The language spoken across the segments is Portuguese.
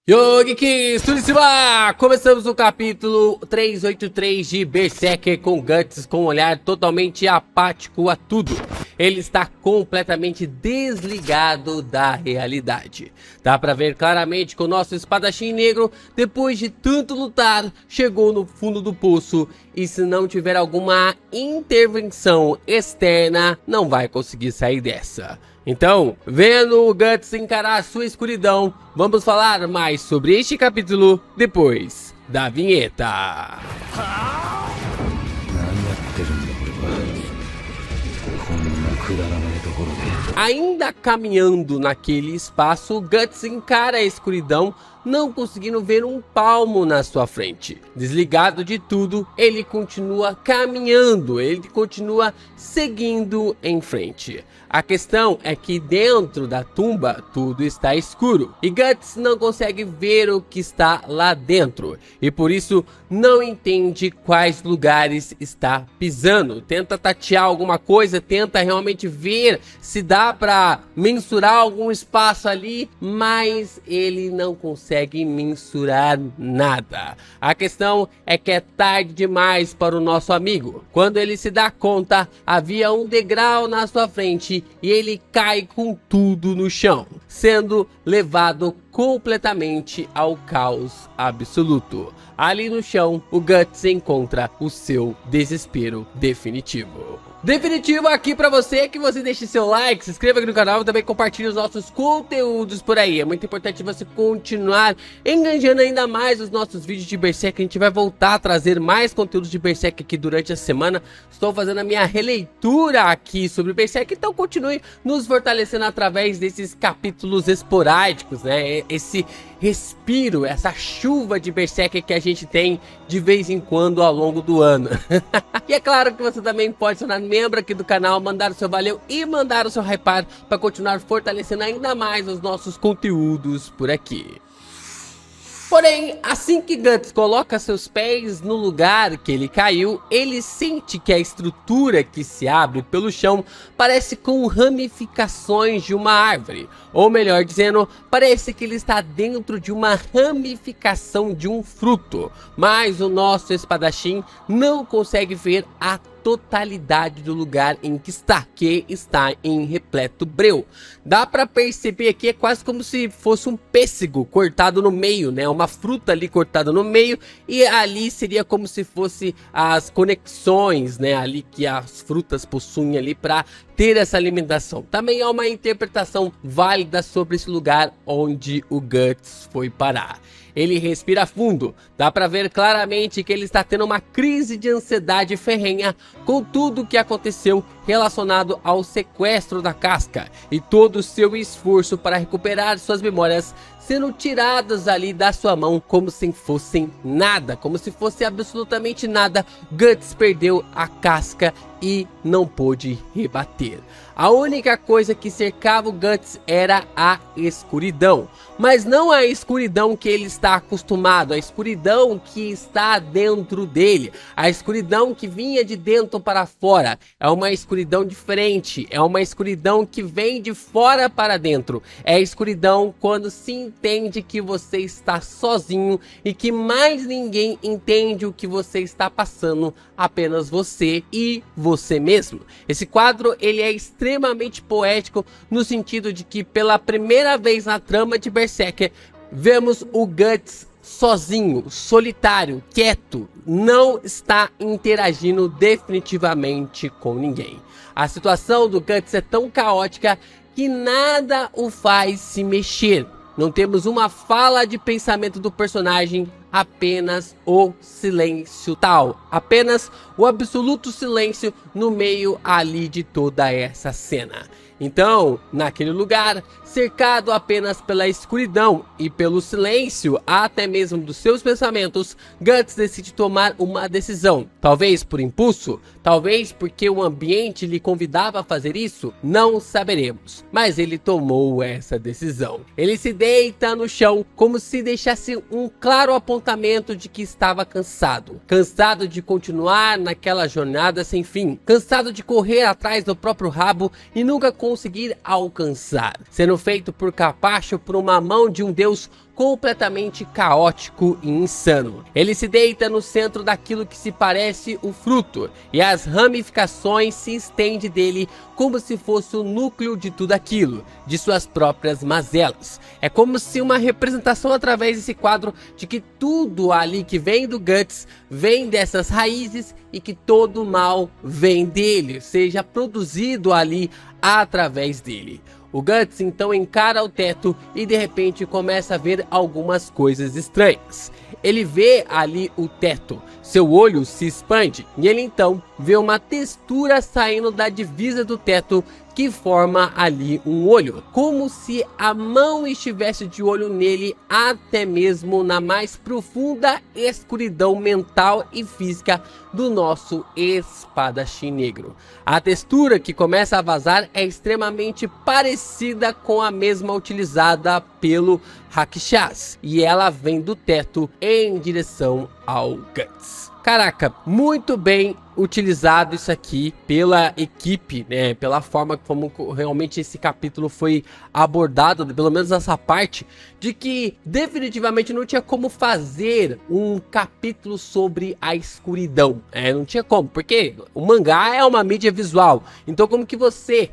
Geeks, tudo em cima! Começamos o capítulo 383 de Berserker com Guts com um olhar totalmente apático a tudo. Ele está completamente desligado da realidade. Dá pra ver claramente que o nosso espadachim negro, depois de tanto lutar, chegou no fundo do poço e se não tiver alguma intervenção externa, não vai conseguir sair dessa. Então, vendo o Guts encarar sua escuridão, vamos falar mais sobre este capítulo depois da vinheta. Ainda caminhando naquele espaço, o Guts encara a escuridão, não conseguindo ver um palmo na sua frente. Desligado de tudo, ele continua caminhando, ele continua seguindo em frente. A questão é que dentro da tumba tudo está escuro e Guts não consegue ver o que está lá dentro e por isso não entende quais lugares está pisando. Tenta tatear alguma coisa, tenta realmente ver se dá para mensurar algum espaço ali, mas ele não consegue mensurar nada. A questão é que é tarde demais para o nosso amigo. Quando ele se dá conta, havia um degrau na sua frente e ele cai com tudo no chão, sendo levado completamente ao caos absoluto. Ali no chão, o Guts encontra o seu desespero definitivo. Definitivo aqui pra você, que você deixe seu like, se inscreva aqui no canal e também compartilhe os nossos conteúdos por aí. É muito importante você continuar enganjando ainda mais os nossos vídeos de Berserk. A gente vai voltar a trazer mais conteúdos de Berserk aqui durante a semana. Estou fazendo a minha releitura aqui sobre Berserk, então continue nos fortalecendo através desses capítulos esporádicos, né? Esse respiro, essa chuva de Berserk que a gente tem de vez em quando ao longo do ano. E é claro que você também pode se tornar membro aqui do canal, mandar o seu valeu e mandar o seu hypar para continuar fortalecendo ainda mais os nossos conteúdos por aqui. Porém, assim que Guts coloca seus pés no lugar que ele caiu, ele sente que a estrutura que se abre pelo chão parece com ramificações de uma árvore. Ou melhor dizendo, parece que ele está dentro de uma ramificação de um fruto. Mas o nosso espadachim não consegue ver a totalidade do lugar em que está em repleto breu. Dá para perceber aqui, é quase como se fosse um pêssego cortado no meio, né? Uma fruta ali cortada no meio, e ali seria como se fosse as conexões, né? Ali que as frutas possuem ali para ter essa alimentação. Também há uma interpretação válida sobre esse lugar onde o Guts foi parar. Ele respira fundo, dá pra ver claramente que ele está tendo uma crise de ansiedade ferrenha com tudo o que aconteceu relacionado ao sequestro da casca e todo o seu esforço para recuperar suas memórias sendo tiradas ali da sua mão como se fossem nada, como se fosse absolutamente nada. Guts perdeu a casca e não pôde rebater. A única coisa que cercava o Guts era a escuridão, mas não a escuridão que ele está acostumado, a escuridão que está dentro dele, a escuridão que vinha de dentro para fora. É uma escuridão diferente, é uma escuridão que vem de fora para dentro. É a escuridão quando se entende que você está sozinho e que mais ninguém entende o que você está passando, apenas você e você mesmo. Esse quadro ele é extremamente poético no sentido de que pela primeira vez na trama de Berserker vemos o Guts sozinho, solitário, quieto, não está interagindo definitivamente com ninguém. A situação do Guts é tão caótica que nada o faz se mexer. Não temos uma fala de pensamento do personagem, apenas o silêncio tal. Apenas o absoluto silêncio no meio ali de toda essa cena. Então, naquele lugar, cercado apenas pela escuridão e pelo silêncio, até mesmo dos seus pensamentos, Guts decide tomar uma decisão. Talvez por impulso, talvez porque o ambiente lhe convidava a fazer isso, não saberemos. Mas ele tomou essa decisão. Ele se deita no chão como se deixasse um claro apontamento de que estava cansado. Cansado de continuar naquela jornada sem fim. Cansado de correr atrás do próprio rabo e nunca conseguir alcançar. Sendo feito por capacho por uma mão de um deus completamente caótico e insano. Ele se deita no centro daquilo que se parece o fruto, e as ramificações se estendem dele como se fosse o núcleo de tudo aquilo, de suas próprias mazelas. É como se uma representação através desse quadro de que tudo ali que vem do Guts vem dessas raízes e que todo o mal vem dele, seja produzido ali através dele. O Guts então encara o teto e de repente começa a ver algumas coisas estranhas. Ele vê ali o teto, seu olho se expande e ele então vê uma textura saindo da divisa do teto que forma ali um olho, como se a mão estivesse de olho nele, até mesmo na mais profunda escuridão mental e física do nosso espadachim negro. A textura que começa a vazar é extremamente parecida com a mesma utilizada pelo Rakshas, e ela vem do teto em direção ao Guts. Caraca, muito bem utilizado isso aqui pela equipe, né? Pela forma como realmente esse capítulo foi abordado, pelo menos essa parte, de que definitivamente não tinha como fazer um capítulo sobre a escuridão. Não tinha como, porque o mangá é uma mídia visual. Então como que você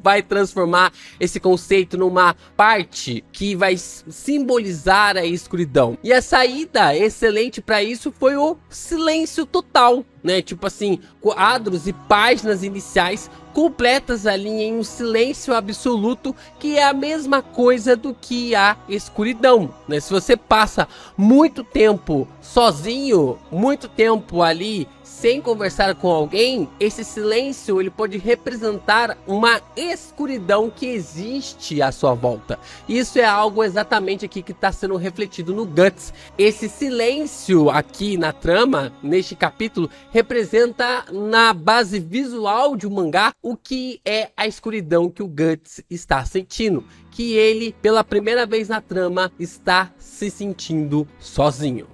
vai transformar esse conceito numa parte que vai simbolizar a escuridão? E a saída excelente para isso foi o silêncio total, né? Tipo assim, quadros e páginas iniciais completas ali em um silêncio absoluto, que é a mesma coisa do que a escuridão, né? Se você passa muito tempo sozinho, muito tempo ali sem conversar com alguém, esse silêncio ele pode representar uma escuridão que existe à sua volta. Isso é algo exatamente aqui que está sendo refletido no Guts. Esse silêncio aqui na trama, neste capítulo, representa na base visual de um mangá o que é a escuridão que o Guts está sentindo, que ele, pela primeira vez na trama, está se sentindo sozinho.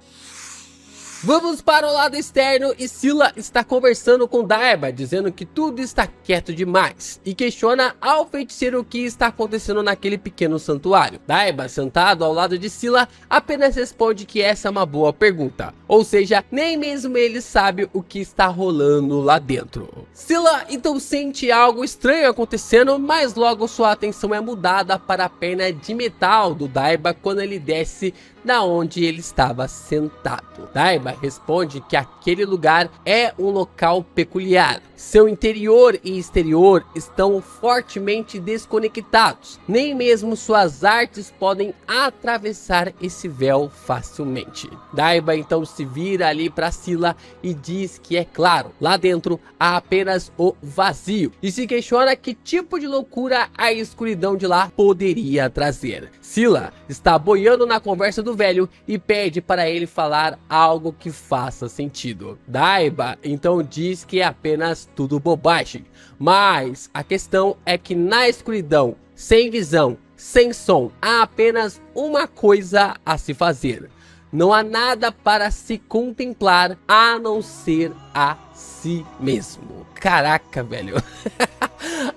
Vamos para o lado externo e Scylla está conversando com Daiba, dizendo que tudo está quieto demais, e questiona ao feiticeiro o que está acontecendo naquele pequeno santuário. Daiba, sentado ao lado de Scylla, apenas responde que essa é uma boa pergunta, ou seja, nem mesmo ele sabe o que está rolando lá dentro. Scylla então sente algo estranho acontecendo, mas logo sua atenção é mudada para a perna de metal do Daiba quando ele desce da onde ele estava sentado. Daiba responde que aquele lugar é um local peculiar. Seu interior e exterior estão fortemente desconectados. Nem mesmo suas artes podem atravessar esse véu facilmente. Daiba então se vira ali para Scylla e diz que é claro, lá dentro há apenas o vazio, e se questiona que tipo de loucura a escuridão de lá poderia trazer. Scylla está boiando na conversa do velho e pede para ele falar algo que faça sentido. Daiba então diz que é apenas tudo bobagem, mas a questão é que na escuridão, sem visão, sem som, há apenas uma coisa a se fazer. Não há nada para se contemplar a não ser a si mesmo. Caraca, velho.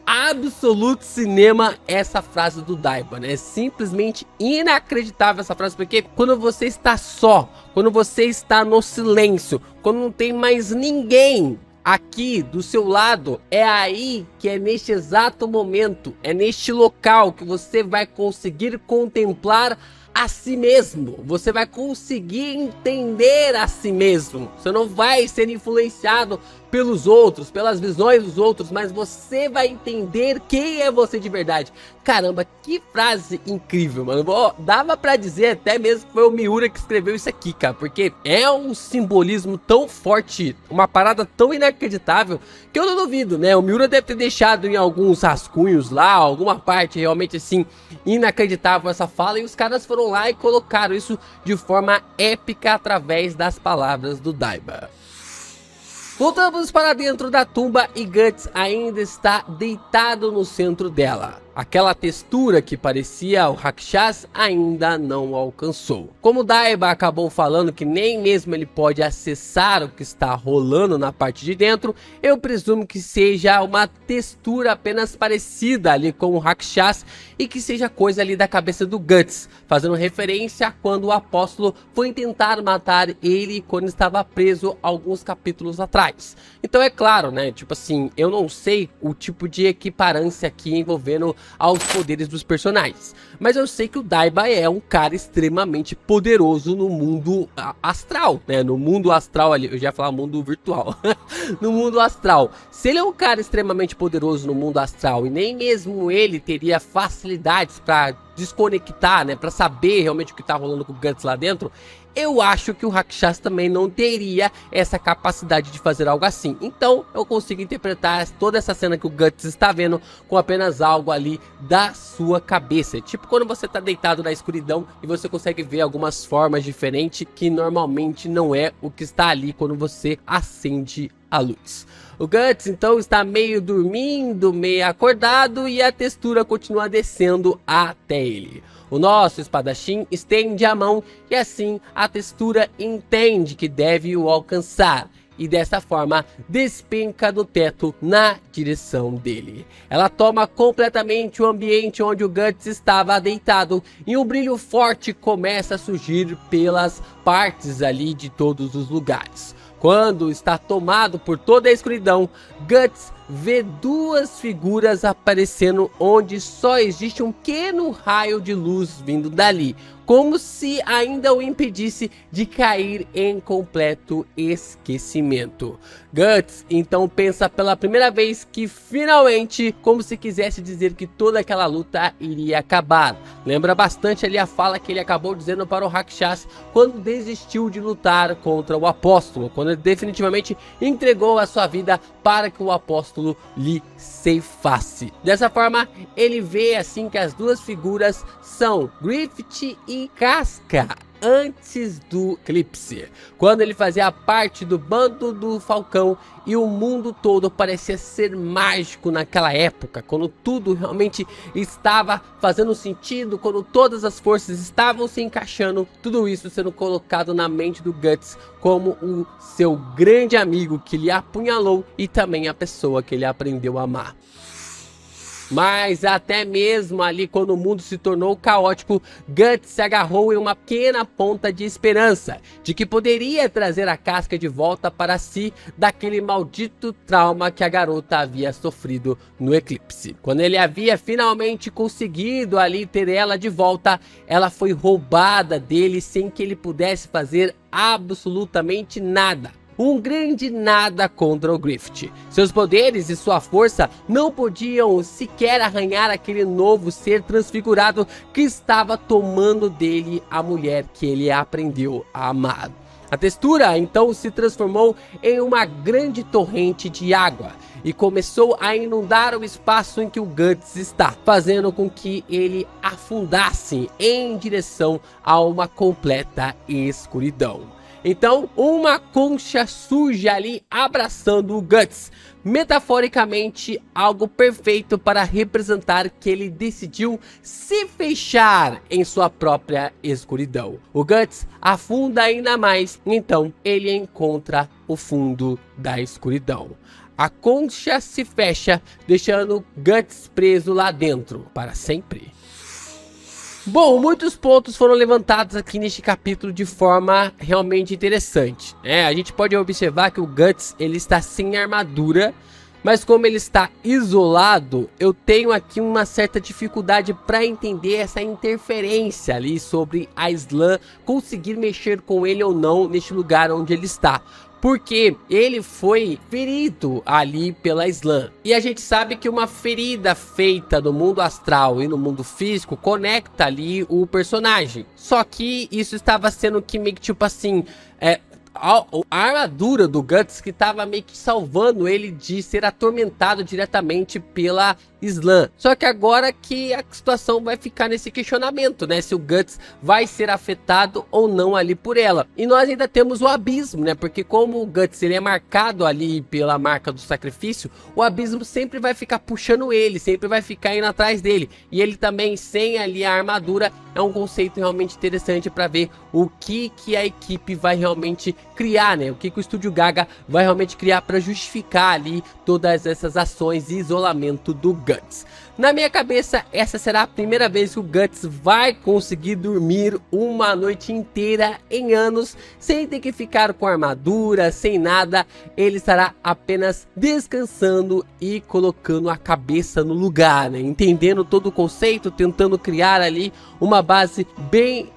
Absoluto cinema essa frase do Daiba, né? É simplesmente inacreditável essa frase, porque quando você está só, quando você está no silêncio, quando não tem mais ninguém aqui do seu lado, é aí que é neste exato momento, é neste local que você vai conseguir contemplar a si mesmo, você vai conseguir entender a si mesmo. Você não vai ser influenciado pelos outros, pelas visões dos outros, mas você vai entender quem é você de verdade. Caramba, que frase incrível, mano. Dava pra dizer até mesmo que foi o Miura que escreveu isso aqui, cara, porque é um simbolismo tão forte, uma parada tão inacreditável, que eu não duvido, né? O Miura deve ter deixado em alguns rascunhos lá, alguma parte realmente assim, inacreditável essa fala, e os caras foram lá e colocaram isso de forma épica através das palavras do Daiba. Voltamos para dentro da tumba e Guts ainda está deitado no centro dela. aquela textura que parecia o Rakshas ainda não alcançou. Como Daiba acabou falando que nem mesmo ele pode acessar o que está rolando na parte de dentro, eu presumo que seja uma textura apenas parecida ali com o Rakshas e que seja coisa ali da cabeça do Guts, fazendo referência a quando o apóstolo foi tentar matar ele quando estava preso alguns capítulos atrás. Então é claro, né, tipo assim, eu não sei o tipo de equiparância aqui envolvendo aos poderes dos personagens, mas eu sei que o Daiba é um cara extremamente poderoso no mundo astral, né, no mundo astral ali, eu já ia falar mundo virtual, no mundo astral. Se ele é um cara extremamente poderoso no mundo astral e nem mesmo ele teria facilidades para desconectar, né, para saber realmente o que tá rolando com o Guts lá dentro, eu acho que o Rakshas também não teria essa capacidade de fazer algo assim. Então eu consigo interpretar toda essa cena que o Guts está vendo com apenas algo ali da sua cabeça. Tipo quando você tá deitado na escuridão e você consegue ver algumas formas diferentes que normalmente não é o que está ali quando você acende a luz. O Guts então está meio dormindo, meio acordado e a textura continua descendo até ele. O nosso espadachim estende a mão e assim a textura entende que deve o alcançar. E dessa forma despenca do teto na direção dele. Ela toma completamente o ambiente onde o Guts estava deitado e um brilho forte começa a surgir pelas partes ali de todos os lugares. Quando está tomado por toda a escuridão, Guts vê duas figuras aparecendo onde só existe um pequeno raio de luz vindo dali, como se ainda o impedisse de cair em completo esquecimento. Guts então pensa pela primeira vez que finalmente, como se quisesse dizer que toda aquela luta iria acabar. Lembra bastante ali a fala que ele acabou dizendo para o Rakshas quando desistiu de lutar contra o apóstolo, quando ele definitivamente entregou a sua vida para que o apóstolo lhe ceifasse. Dessa forma, ele vê assim que as duas figuras são Griffith e Casca antes do eclipse, quando ele fazia parte do bando do Falcão e o mundo todo parecia ser mágico naquela época, quando tudo realmente estava fazendo sentido, quando todas as forças estavam se encaixando, tudo isso sendo colocado na mente do Guts como o seu grande amigo que lhe apunhalou e também a pessoa que ele aprendeu a amar. Mas até mesmo ali quando o mundo se tornou caótico, Guts se agarrou em uma pequena ponta de esperança de que poderia trazer a Casca de volta para si daquele maldito trauma que a garota havia sofrido no eclipse. Quando ele havia finalmente conseguido ali ter ela de volta, ela foi roubada dele sem que ele pudesse fazer absolutamente nada. Um grande nada contra o Griffith. Seus poderes e sua força não podiam sequer arranhar aquele novo ser transfigurado que estava tomando dele a mulher que ele aprendeu a amar. A textura então se transformou em uma grande torrente de água e começou a inundar o espaço em que o Guts está, fazendo com que ele afundasse em direção a uma completa escuridão. Então, uma concha surge ali abraçando o Guts, metaforicamente algo perfeito para representar que ele decidiu se fechar em sua própria escuridão. O Guts afunda ainda mais, então ele encontra o fundo da escuridão. A concha se fecha, deixando Guts preso lá dentro para sempre. Bom, muitos pontos foram levantados aqui neste capítulo de forma realmente interessante. A gente pode observar que o Guts ele está sem armadura, mas como ele está isolado, eu tenho aqui uma certa dificuldade para entender essa interferência ali sobre a Slan conseguir mexer com ele ou não neste lugar onde ele está. Porque ele foi ferido ali pela Slan. E a gente sabe que uma ferida feita no mundo astral e no mundo físico conecta ali o personagem. Só que isso estava sendo que meio que tipo assim... a armadura do Guts que estava meio que salvando ele de ser atormentado diretamente pela Slam. Só que agora que a situação vai ficar nesse questionamento, né? Se o Guts vai ser afetado ou não ali por ela. E nós ainda temos o Abismo, né? Porque como o Guts ele é marcado ali pela marca do sacrifício, o Abismo sempre vai ficar puxando ele, sempre vai ficar indo atrás dele. E ele também sem ali a armadura é um conceito realmente interessante para ver o que a equipe vai realmente criar, né? O que o Estúdio Gaga vai realmente criar para justificar ali todas essas ações de isolamento do Guts. Na minha cabeça, essa será a primeira vez que o Guts vai conseguir dormir uma noite inteira em anos, sem ter que ficar com armadura, sem nada. Ele estará apenas descansando e colocando a cabeça no lugar, né? Entendendo todo o conceito, tentando criar ali uma base bem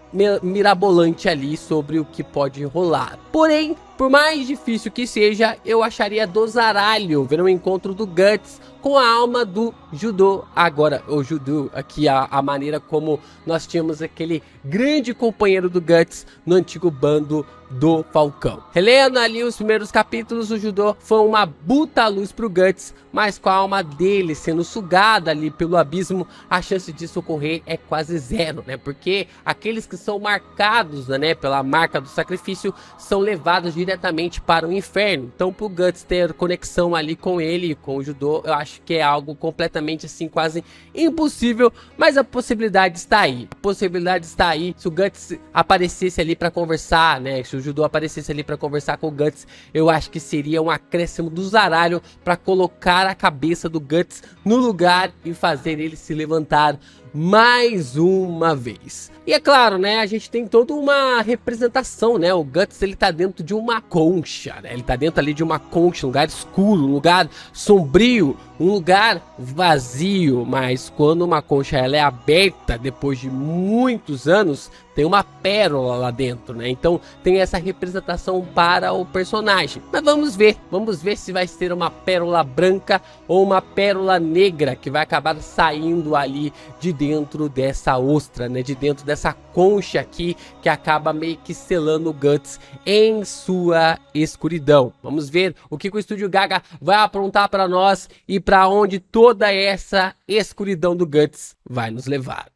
mirabolante ali sobre o que pode rolar. Porém, por mais difícil que seja, eu acharia do zaralho ver um encontro do Guts com a alma do Judô. Agora, o Judô, aqui a maneira como nós tínhamos aquele grande companheiro do Guts no antigo bando do Falcão. Relendo ali os primeiros capítulos, o Judô foi uma puta luz pro Guts, mas com a alma dele sendo sugada ali pelo abismo, a chance disso ocorrer é quase zero, né? Porque aqueles que são marcados, né, pela marca do sacrifício, são levados diretamente para o inferno. Então, pro Guts ter conexão ali com ele, com o Judô, eu acho que é algo completamente assim, quase impossível, mas a possibilidade está aí. A possibilidade está aí. Se o Guts aparecesse ali para conversar, né, se o Judô aparecesse ali para conversar com o Guts, eu acho que seria um acréscimo do zaralho para colocar a cabeça do Guts no lugar e fazer ele se levantar mais uma vez. E é claro, né, a gente tem toda uma representação, né, o Guts ele tá dentro de uma concha, né, ele tá dentro ali de uma concha, um lugar escuro, um lugar sombrio, um lugar vazio, mas quando uma concha ela é aberta depois de muitos anos, tem uma pérola lá dentro, né, então tem essa representação para o personagem. Mas vamos ver se vai ser uma pérola branca ou uma pérola negra que vai acabar saindo ali de dentro dessa ostra, né, de dentro dessa concha aqui que acaba meio que selando o Guts em sua escuridão. Vamos ver o que o Estúdio Gaga vai aprontar para nós e para onde toda essa escuridão do Guts vai nos levar.